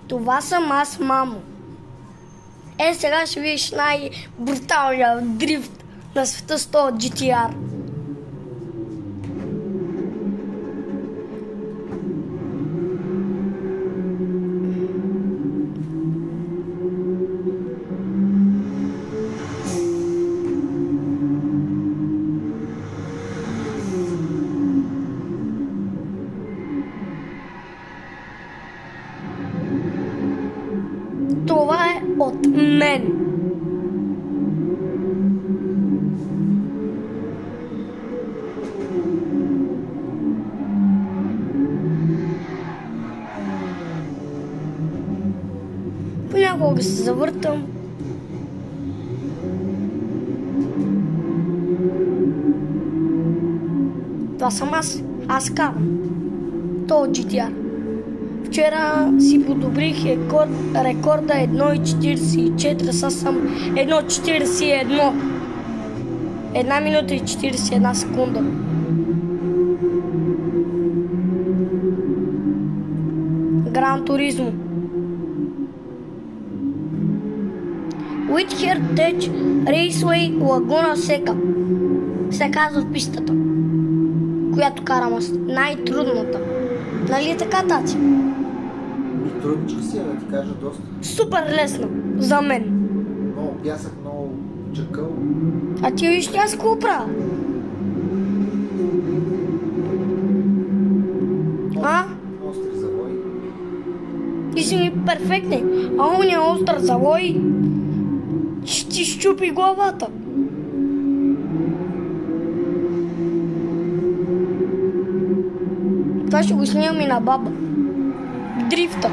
Това съм аз, мамо. Сега ще видиш най-бруталния дрифт на света с този GTR. Това е от мен. Понякога се завъртам. Това съм аз. Аз карам. То от GTR. Вчера си подобрих рекорда 1.44, сега съм 1.41. 1 минута и 41 секунда. Гран Туризмо. White Heritage Raceway Лагуна Сека. Се казва в пистата, която карам аз. Най-трудната. Нали е така, тати? Трудничка си, да ти кажа доста. Супер лесна за мен. Много пясък, много чакъл. А ти виж аз какво правя? Остри завой. Ти си ми перфектни. А уния остър завой ще ти щупи главата. Това ще го снимам и на баба. Дрифта.